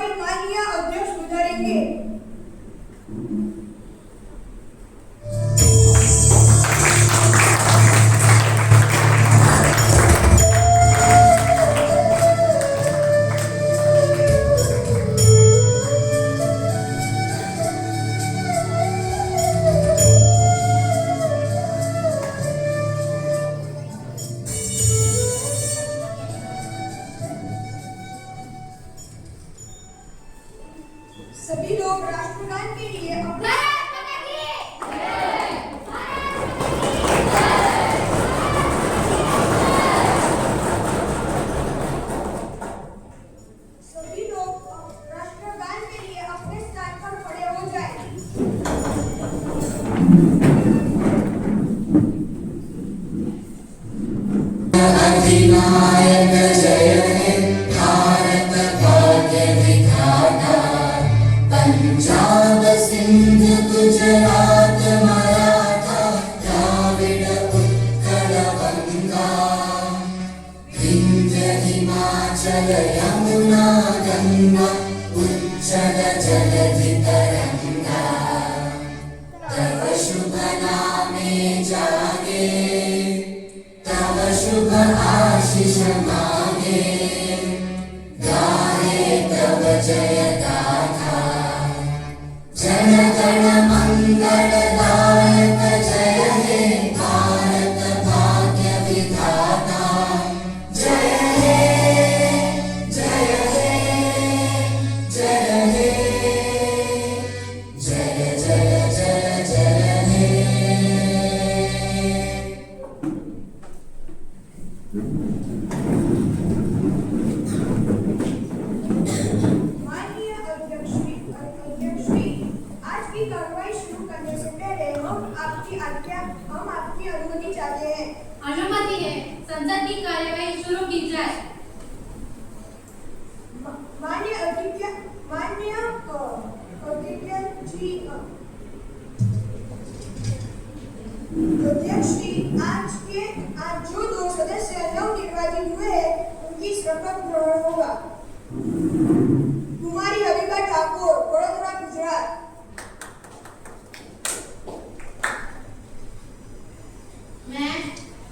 शब्दावली माननीय अध्यक्ष गुजारेंगे। सभी लोग राष्ट्रगान के लिए अपने स्थान पर खड़े हो जाएं। अधिनायक जय हे भारत भाग्य विधाता, पंजाब सिंध गुजरात मराठा द्राविड़ उत्कल गंगा, विंध्य हिमाचल यमुना गंगा उच्चल जलधि तरंगा, तव शुभ नामे जागे, तव शुभ आशीष मांगे, गाहे तव जय गाथा, जन गण मंगलदायक जय हे भारत भाग्य विधाता, जय हे जय हे जय हे जय जय जय जय हे। माननीय अध्यक्ष जी, आज की कार्रवाई शुरू करने से पहले हम आपकी अनुमति चाहते हैं। अनुमति है, संसद की कार्यवाही शुरू की जाए। माननीय अध्यक्ष जी, आज जो 2 सदस्य नवनिर्वाचित हुए हैं उनकी शपथ ग्रहण होगा। कुमारी हबीबा ठाकुर, वडोदरा, गुजरात।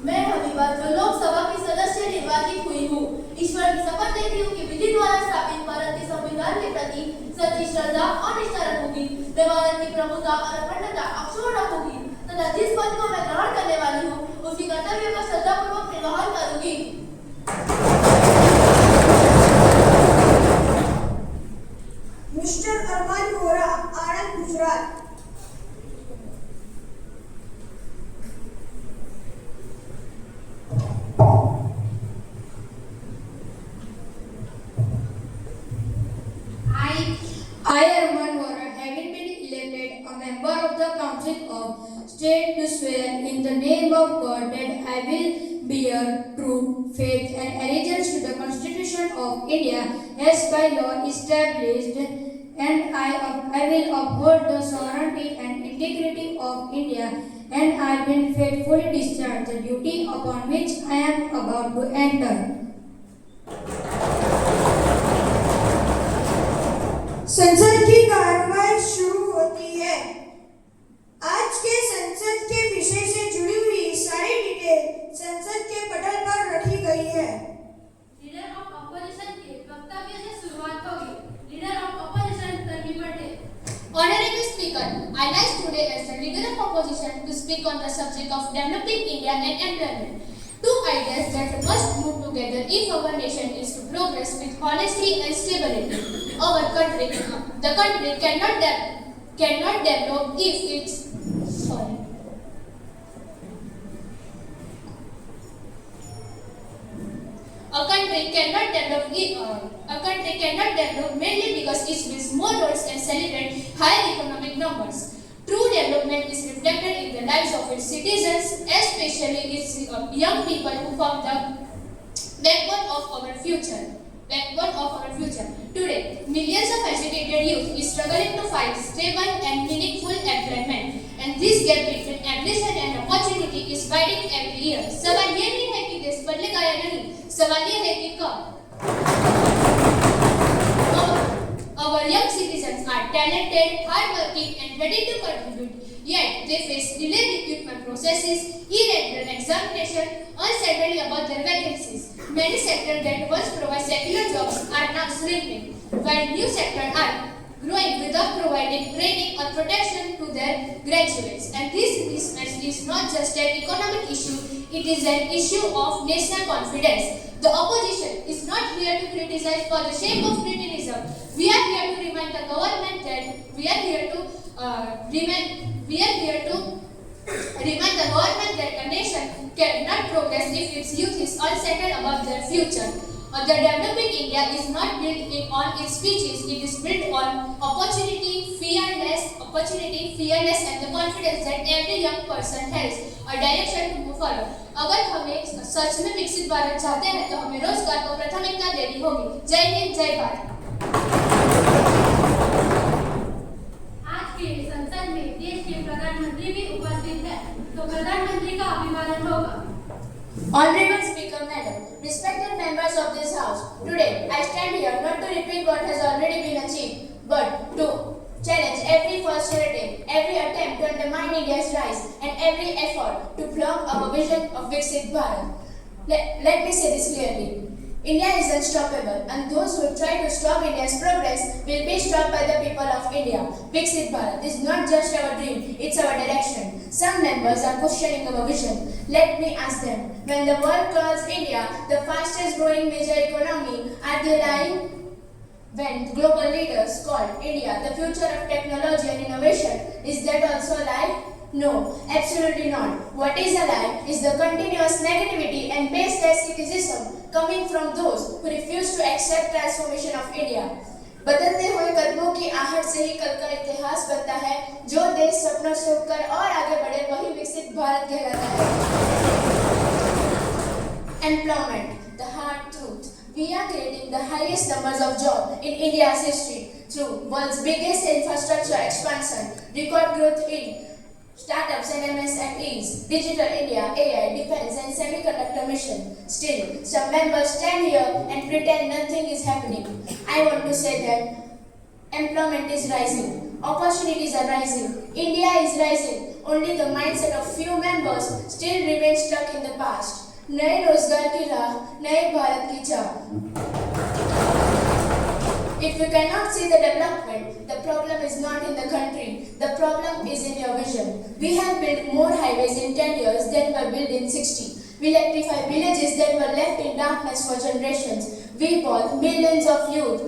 मैं हबीबा जो लोकसभा की सदस्य निर्वाचित हुई हूँ, ईश्वर की शपथ लेती हूँ कि विधि द्वारा स्थापित भारत के संविधान के प्रति सच्ची श्रद्धा और निष्ठा रखूंगी, मैं भारत की प्रभुता और अखंडता अक्षुण्ण रखूंगी तथा जिस पद को मैं ग्रहण करने वाली हूँ उसी कर्तव्य का श्रद्धापूर्वक निर्वहन करूंगी। Mister Arman Vora, Anand, Gujarat. I, Arman Vora, having been elected a member of the Council of State, do swear in the name of God that I will bear true faith and allegiance to the Constitution of India as by law established, and I will uphold the sovereignty and integrity of India, and I will faithfully discharge the duty upon which I am about to enter. संसद की कार्रवाई शुरू होती है। आज के संसद के विषय से जुड़ी हुई सारी डिटेल संसद के पटल पर रखी गई है। लीडर ऑफ अपोजिशन के वक्तव्य से शुरुआत होगी। Leader of opposition Tanvi Patel. Honorable Speaker, I rise today as the leader of opposition to speak on the subject of developing India and employment. Two ideas that must move together if our nation is to progress with honesty and stability. Our country, the country cannot develop if it's A country cannot develop mainly because it builds more roads and celebrate higher economic numbers. True development is reflected in the lives of its citizens, especially its young people who form the backbone of our future. Today, millions of educated youth is struggling to find stable and meaningful employment, and this gap between ambition and opportunity is widening every year. सवाल ये नहीं है कि देश बदलेगा या नहीं, सवाल ये है कि कब। talented, hardworking, and ready to contribute. Yet they face delayed recruitment processes, irregular examination, uncertainty about their vacancies. Many sectors that once provided secular jobs are now shrinking, while new sectors are growing without providing training or protection to their graduates. And this mismatch is not just an economic issue, it is an issue of national confidence. The opposition is not here to criticize for the sake of criticism. We are here to remind the government that remind the government that a nation cannot progress if its youth is unsettled about their future. The developing India is not built on its speeches, it is built on opportunity, fearless, and the confidence that every young person has a direction to move forward. अगर हमें सच में विकसित भारत चाहते हैं तो हमें रोजगार को प्राथमिकता देनी होगी। जय हिंद, जय भारत। आज के संसद में देश के प्रधानमंत्री भी उपस्थित हैं, तो प्रधानमंत्री का अभिवादन होगा। Honorable Speaker Madam, respected members of this House, today I stand here not to repeat what has already been achieved, but to challenge every false narrative, every attempt to undermine India's rise, and every effort to block our vision of Viksit Bharat. Let me say this clearly. India is unstoppable, and those who try to stop India's progress will be stopped by the people of India. Viksit Bharat is not just our dream, it's our direction. Some members are questioning our vision. Let me ask them, when the world calls India the fastest growing major economy, are they lying? When global leaders call India the future of technology and innovation, is that also a lie? No, absolutely not. What is a lie is the continuous negativity and baseless criticism coming from those who refuse to accept transformation of India. बदलते हुए कदमों की आहट से ही कल का इतिहास बनता है। जो देश सपनों से उठकर और आगे बढ़े वही विकसित भारत कहलाता है। Employment, the hard truth. We are creating the highest numbers of jobs in India's history through world's biggest infrastructure expansion, record growth in startups and MSMEs, Digital India, AI, defense and semiconductor mission. Still, some members stand here and pretend nothing is happening. I want to say that employment is rising, opportunities are rising, India is rising. Only the mindset of few members still remains stuck in the past. नए रोजगार की राह, नए भारत की चाह. If you cannot see the development, the problem is not in the country. The problem is in your vision. We have built more highways in 10 years than were built in 60. We electrified villages that were left in darkness for generations. We brought millions of youth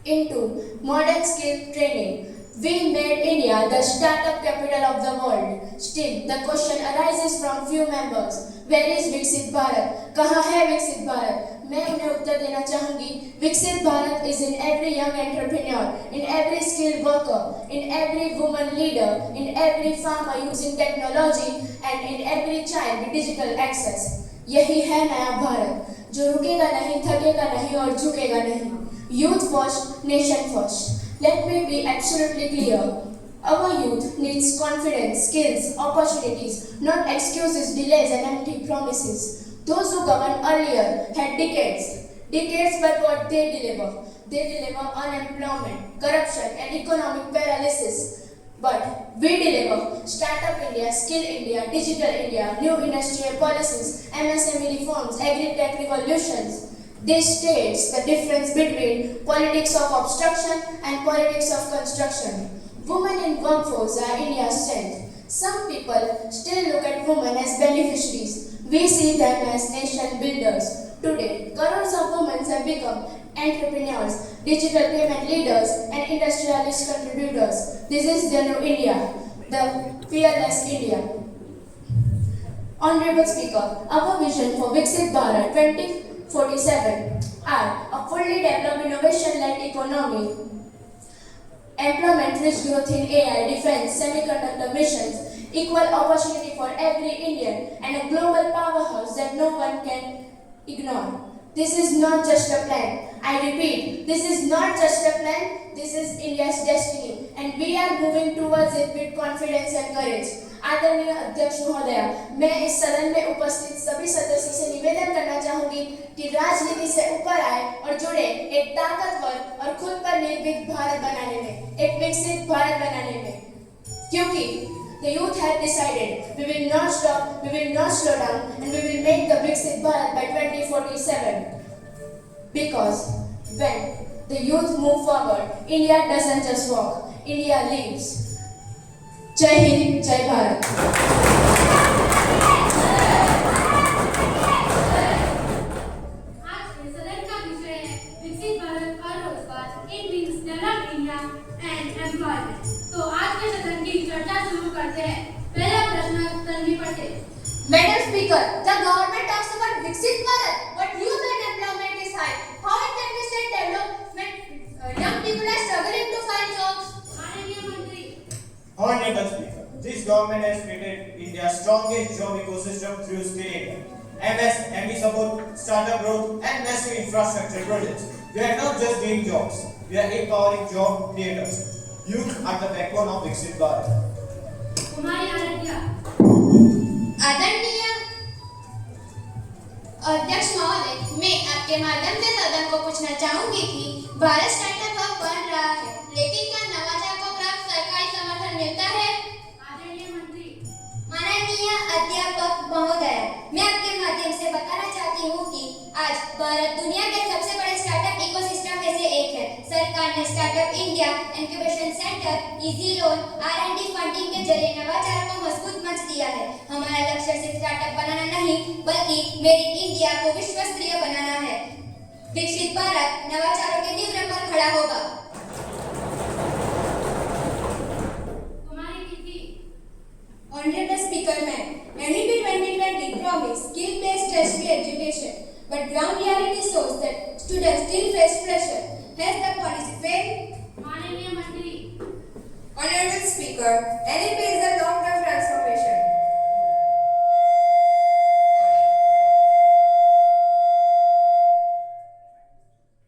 into modern skill training. We made India the startup capital of the world. Still, the question arises from few members. Where is Viksit Bharat? कहाँ है विकसित भारत? मैं उन्हें उत्तर देना चाहूँगी. विकसित Bharat is in every young entrepreneur, in every skilled worker, in every woman leader, in every farmer using technology, and in every child with digital access. यही है नया भारत, जो रुकेगा नहीं, थकेगा नहीं और झुकेगा नहीं. Youth first, nation first. Let me be absolutely clear. Our youth needs confidence, skills, opportunities, not excuses, delays and empty promises. Those who governed earlier had decades but what they deliver? They deliver unemployment, corruption and economic paralysis. But we deliver Startup India, Skill India, Digital India, new industrial policies, MSME reforms, agri-tech revolutions. This states the difference between politics of obstruction and politics of construction. Women in workforce are India's strength. Some people still look at women as beneficiaries. We see them as nation builders. Today, crores of women have become entrepreneurs, digital payment leaders, and industrialist contributors. This is the new India, the fearless India. Honorable Speaker, our vision for Viksit Bharat 2047 are a fully developed innovation-led economy, employment-rich growth in AI, defense, semiconductor missions, equal opportunity for every Indian, and a global powerhouse that no one can ignore. This is not just a plan. I repeat, this is not just a plan, this is India's destiny, and we are moving towards it with confidence and courage. आदरणीय अध्यक्ष महोदय, मैं इस सदन में उपस्थित सभी सदस्यों से निवेदन करना चाहूंगी कि राजनीति से ऊपर आए और जुड़े एक ताकतवर और खुद पर निर्भीक भारत बनाने में, एक विकसित भारत बनाने में, क्योंकि the youth had decided we will not stop, we will not slow down, and we will make the Viksit Bharat by 2047. Because when the youth move forward, India doesn't just walk, India lives. जय हिंद, जय भारत। आज के सदन का विषय है विकसित भारत और रोजगार, it means develop India and employment. तो आज के सदन की चर्चा शुरू करते हैं। पहला प्रश्न Tanvi Patel. Madam Speaker, the government talks about Viksit Bharat, but youth unemployment is high. How it can be said development? Young people are struggling to find jobs. माननीय मंत्री। Honorable Speaker, this government has created India's strongest job ecosystem through Skill India, MSME support, startup growth, and massive infrastructure projects. We are not just doing jobs; we are empowering job creators. Youth are the backbone of Viksit Bharat. कुमारी आराध्या। आदरणीय अध्यक्ष महोदय, मैं आपके माध्यम से सदन को पूछना चाहूंगी कि भारत स्टार्टअप हब बन रहा है, लेकिन क्या नवाचार को प्राप्त सरकारी समर्थन मिलता है? आदरणीय मंत्री। माननीय अध्यापक महोदय, मैं आपके माध्यम से बताना चाहती हूँ कि आज भारत दुनिया के सबसे बड़े स्टार्टअप इकोसिस्टम में से एक है। सरकार ने startup India, incubation centre, easy loan, R&D funding के जरिए नवाचारों को मजबूत मंच दिया है। हमारा लक्ष्य सिर्फ स्टार्टअप बनाना नहीं, बल्कि मेड इन इंडिया को विश्व स्तरीय बनाना है। विकसित भारत नवाचारों के नींव पर खड़ा होगा। कुमारी कीर्ति। Honorable Speaker, Ma'am, NEP 2020 promised skill-based tertiary education, but ground reality shows that students still face pressure. Has the policy failed? माननीय मंत्री। Honorable Speaker, NEP is a long-term transformation.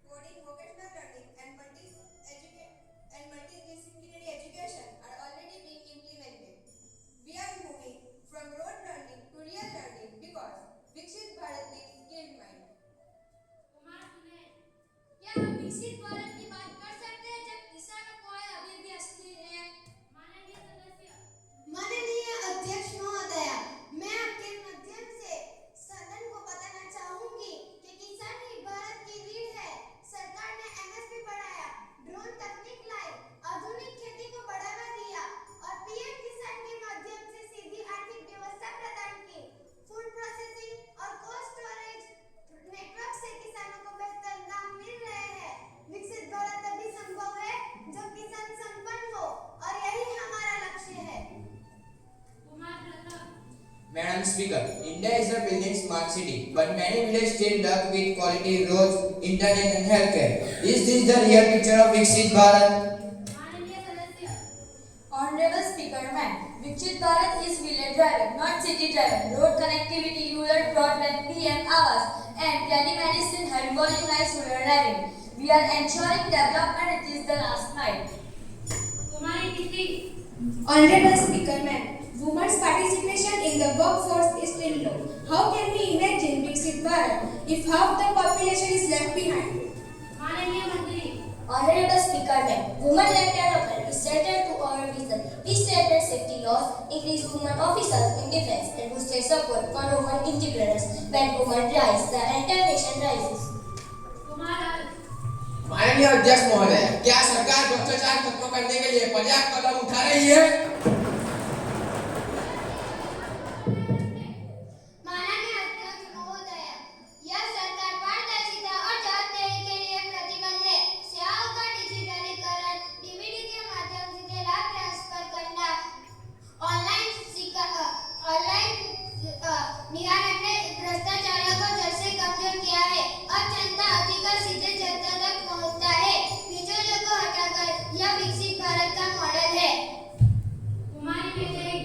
Coding, vocational learning, and multidisciplinary education are already being implemented. We are moving from rote learning to real learning because Viksit Bharat needs skilled mind. Kumar Sunil. क्या हम विकसित भारत की बात कर सकते हैं जब किसानों को आय अभी भी अस्थिर है? माननीय सदस्य। माननीय अध्यक्ष महोदय, मैं आपके माध्यम से सदन को बताना चाहूंगी कि किसान ही भारत की रीढ़ है। सरकार ने MSP बढ़ाया, ड्रोन तकनीक लाई, आधुनिक खेती को बढ़ावा दिया और PM किसान के माध्यम से सीधी आर्थिक व्यवस्था प्रदान की। फूड प्रोसेसिंग और कोल्ड स्टोरेज नेटवर्क से किसानों को बेहतर दाम मिल रहे हैं। विकसित भारत तभी संभव है जब किसान संपन्न हो और यही हमारा लक्ष्य है। Kumar Pratap. Madam Speaker, India is a building smart city, but many villages still lack with quality roads, internet and healthcare. Is this the real picture of Viksit Bharat? माननीय सदस्य। Honorable Speaker, Ma'am, Viksit Bharat is village driven, not city driven. Road connectivity, rural broadband, PM Awas, and telemedicine have revolutionized rural living. We are ensuring development. It is the last mile. Kumari Kirti. Honorable Speaker, Ma'am, women's participation in the workforce is still low. How can we imagine Viksit Bharat if half the population is left behind? माननीय मंत्री। Honorable Speaker, Ma'am, women-led development is central to our vision. We strengthen safety laws, increase women officers in defense, and boosted support for women entrepreneurs. When women rise, the entire nation rises. Kumar R. माननीय अध्यक्ष महोदय, क्या सरकार भ्रष्टाचार खत्म करने के लिए पर्याप्त कदम उठा रही है? माननीय अध्यक्ष महोदय, यह सरकार पारदर्शिता और जवाबदेही के लिए प्रतिबद्ध है। सेवाओं का डिजिटलीकरण, डीबीडी के माध्यम से लाभ ट्रांसफर करना, ऑनलाइन निगरानी ने भ्रष्टाचार को जड़ से कमजोर किया है। अब जनता अधिकार सीधे जनता तक पहुंचता है। बिचौलियों को हटाकर यह विकसित भारत का मॉडल है। कुमारी विजय।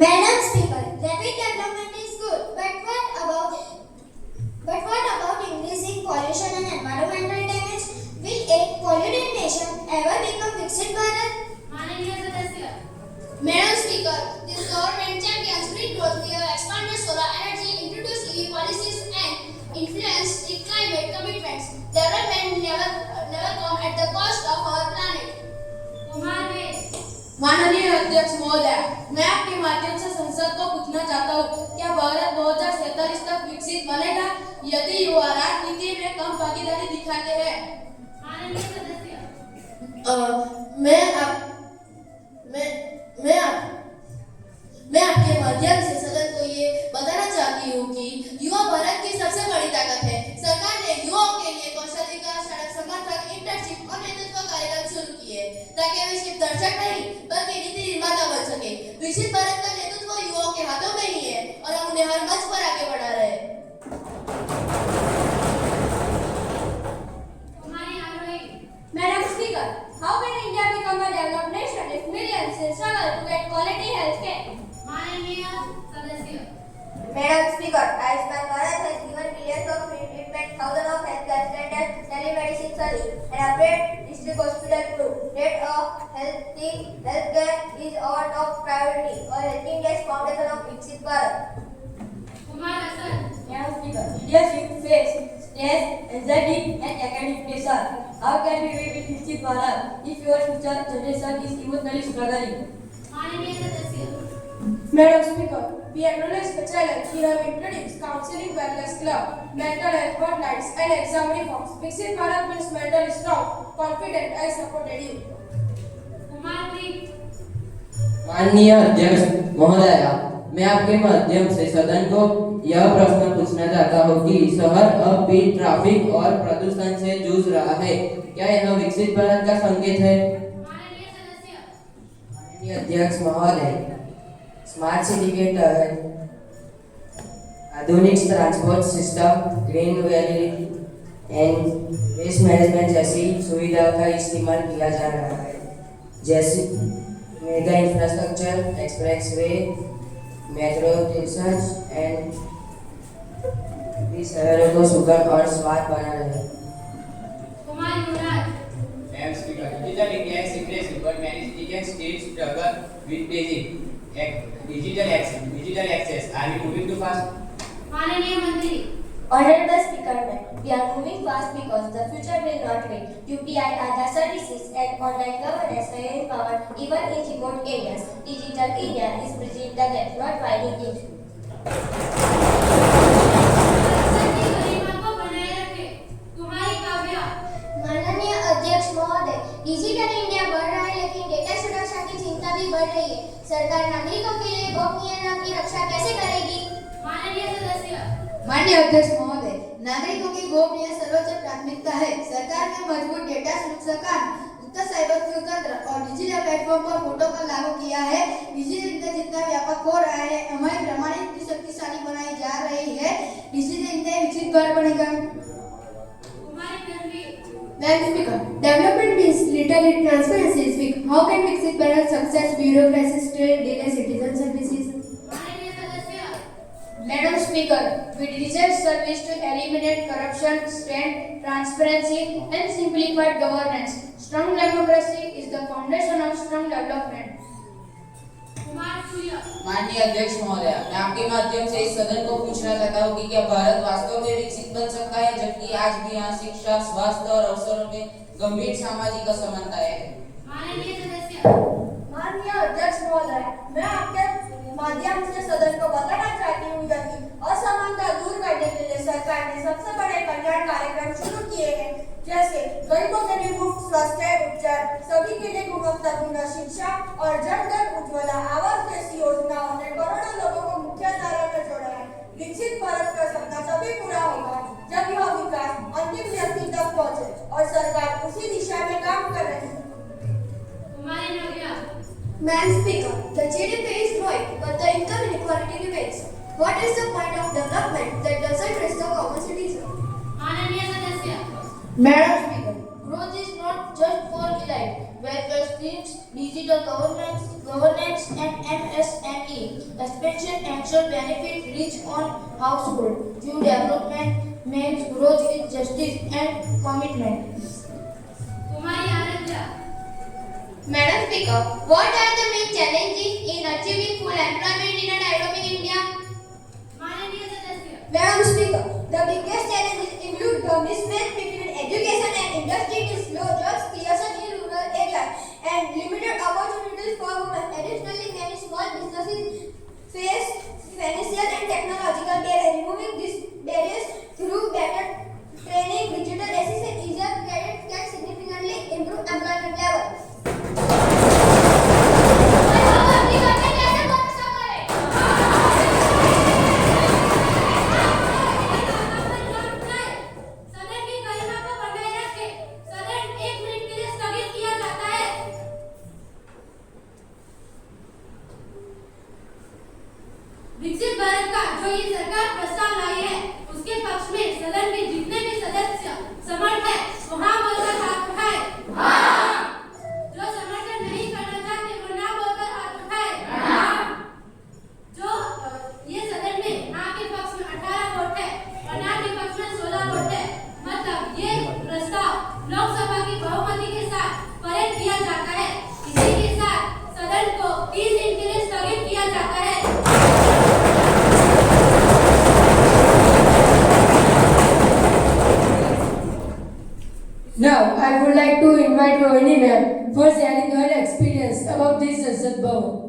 Madam Speaker, rapid development is good, but what about increasing pollution and environmental damage? Will a polluted nation ever become Viksit Bharat? माननीय सदस्य। economic growth, we have expanded solar energy, introduced EV policies, and influenced the climate commitments. Development never come at the cost of our planet. Kumar वेद, माननीय अध्यक्ष महोदय, मैं आपके माध्यम से संसद को पूछना चाहता हूँ, क्या भारत 2047 तक विकसित बनेगा यदि युवा राजनीति में कम भागीदारी दिखाते हैं? माननीय सदस्य, मैं आपके माध्यम से सदन को ये बताना चाहती हूँ कि युवा भारत की सबसे बड़ी ताकत है। सरकार ने युवाओं के लिए कौशल विकास, सड़क समर्थन, इंटर्नशिप और नेतृत्व कार्यक्रम शुरू किए ताकि वे सिर्फ दर्शक नहीं बल्कि नीति निर्माता बन सके। विकसित भारत का नेतृत्व युवाओं के हाथों में ही है और हम उन्हें हर मंच पर आगे बढ़ा रहे हैं। कुमारी आरोही, Madam Speaker, how can India become a developed nation if millions struggle to get quality health care? माननीय सदस्य, Madam Speaker, Ayushman Bharat has given millions of free treatment, thousands of healthcare centers, telemedicine service, and upgrade district hospital group. Rate of healthcare is our top priority. Our helping is foundation of Viksit Bharat. Kumar Hasan, Madam Speaker, India should face stress, anxiety and academic pressure. How can we live with Viksit Bharat if your future generation is emotionally struggling? माननीय सदस्य, Madam Speaker, we acknowledge the challenge you have introduced counseling wellness club, mental health hotlines and exam reforms. Viksit Bharat means mentally strong, confident and supported you. Kumar प्रीत, माननीय अध्यक्ष महोदया, मैं आपके माध्यम से सदन को यह प्रश्न पूछना चाहता हूँ कि शहर अब भी ट्रैफिक और प्रदूषण से जूझ रहा है, क्या यह विकसित भारत का संकेत है? माननीय सदस्य, माननीय अध्यक्ष महोदय, स्मार्ट सिटी के तहत आधुनिक transport system, green valley and waste management जैसी सुविधाओं का इस्तेमाल किया जा रहा है, जैसे mega infrastructure, expressway, metro stations and भी शहरों को सुगम और स्वाद बना रहे हैं। कुमार युवराज, Madam Speaker, digital India is impressive, but many cities and states struggle with basic digital access. Are we moving too fast? माननीय मंत्री, Honorable Speaker, we are moving fast because the future will not wait. UPI, Aadhaar services and online governance are empowered even in remote areas. Digital India is bridging the gap, not widening it. संसद की गरिमा को बनाए रखे। कुमारी काव्या, माननीय अध्यक्ष महोदय, digital India बढ़ रहा है लेकिन डेटा सुरक्षा की चिंता भी बढ़ रही है। सरकार नागरिकों के लिए गोपनीयता की रक्षा कैसे करेगी? माननीय सदस्य, माननीय अध्यक्ष महोदय, नागरिकों की गोपनीयता सर्वोच्च प्राथमिकता है। सरकार ने मजबूत डेटा सुरक्षा कानून, साइबर तंत्र और डिजिटल प्लेटफॉर्म पर प्रोटोकॉल लागू किया है। डिजिटल इंडिया जितना व्यापक हो रहा है, हमारी प्रमाणित शक्तिशाली बनाई जा रही है। डिजिटल इंडिया विकसित भारत बनेगा। कुमारी Tanvi, Madam Speaker, development means literally transparency is weak. How can Viksit Bharat success bureaucracy still delay citizen services? माननीय सदस्य, Madam Speaker, we design service to eliminate corruption, strength, transparency, and simplified governance. Strong democracy is the foundation of strong development. Kumar सूर्य, माननीय अध्यक्ष महोदय, मैं आपके माध्यम से इस सदन को पूछना चाहता हूँ कि क्या भारत वास्तव में विकसित बन सकता है, जबकि आज भी यहाँ शिक्षा, स्वास्थ्य और अवसरों में गंभीर सामाजिक असमानताएं हैं। माननीय सदस्य, माननीय अध्यक्ष महोदय, मैं आपके माध्यम से सदन को बताना चाहती हूँ कि असमानता दूर करने के लिए सरकार ने सबसे बड़े कल्याण कार्यक्रम शुरू किए हैं, जैसे गरीबों के लिए मुफ्त स्वास्थ्य उपचार, सभी के लिए गुणवत्तापूर्ण शिक्षा और जन धन उज्ज्वला आवास जैसी योजनाओं ने करोड़ों लोगों को मुख्यधारा में जोड़ा है। विकसित भारत का सपना तभी पूरा होगा जब यह विकास अंतिम व्यक्ति तक पहुँचे और सरकार उसी दिशा में काम कर रही है। कुमारी नव्या, Madam Speaker, the GDP is growing, but the income inequality remains. What is the point of development that doesn't reach the common citizen? माननीय सदस्य, Madam Speaker, growth is not just for elite. Welfare schemes, digital governance, and MSME expansion ensure benefit reach on household. True development means growth with justice and commitment. Kumari Aaradhya, Madam Speaker, what are the main challenges in achieving full employment in a developing India? माननीय सदस्य, Madam Speaker, the biggest challenges include the mismatch between education and industry is slow jobs creation in rural areas and limited opportunities for women. Additionally, many small businesses face financial and technological barriers. Removing these barriers through better training, digital assistance, easier credit can significantly improve employment level. सदन की गरिमा को बनाए रखे सदन 1 minute के लिए स्थगित किया जाता है। विकसित भारत का जो ये सरकार प्रस्ताव लाई है उसके पक्ष में सदन के जितने भी सदस्य समर्थ है वो हाँ बोलकर हाथ उठाए। जो समर्थन नहीं करना चाहते वो ना बोलकर हाथ उठाए। जो ये सदन में हाँ के पक्ष में 18 वोट है और ना के पक्ष में 16 वोट है, मतलब ये प्रस्ताव लोकसभा की बहुमति के साथ पारित किया जाता है। इसी के साथ सदन को 3 दिन के लिए स्थगित किया जाता है। Now, I would like to invite Rohini ma'am for sharing her experience about this Sansad Bhavan.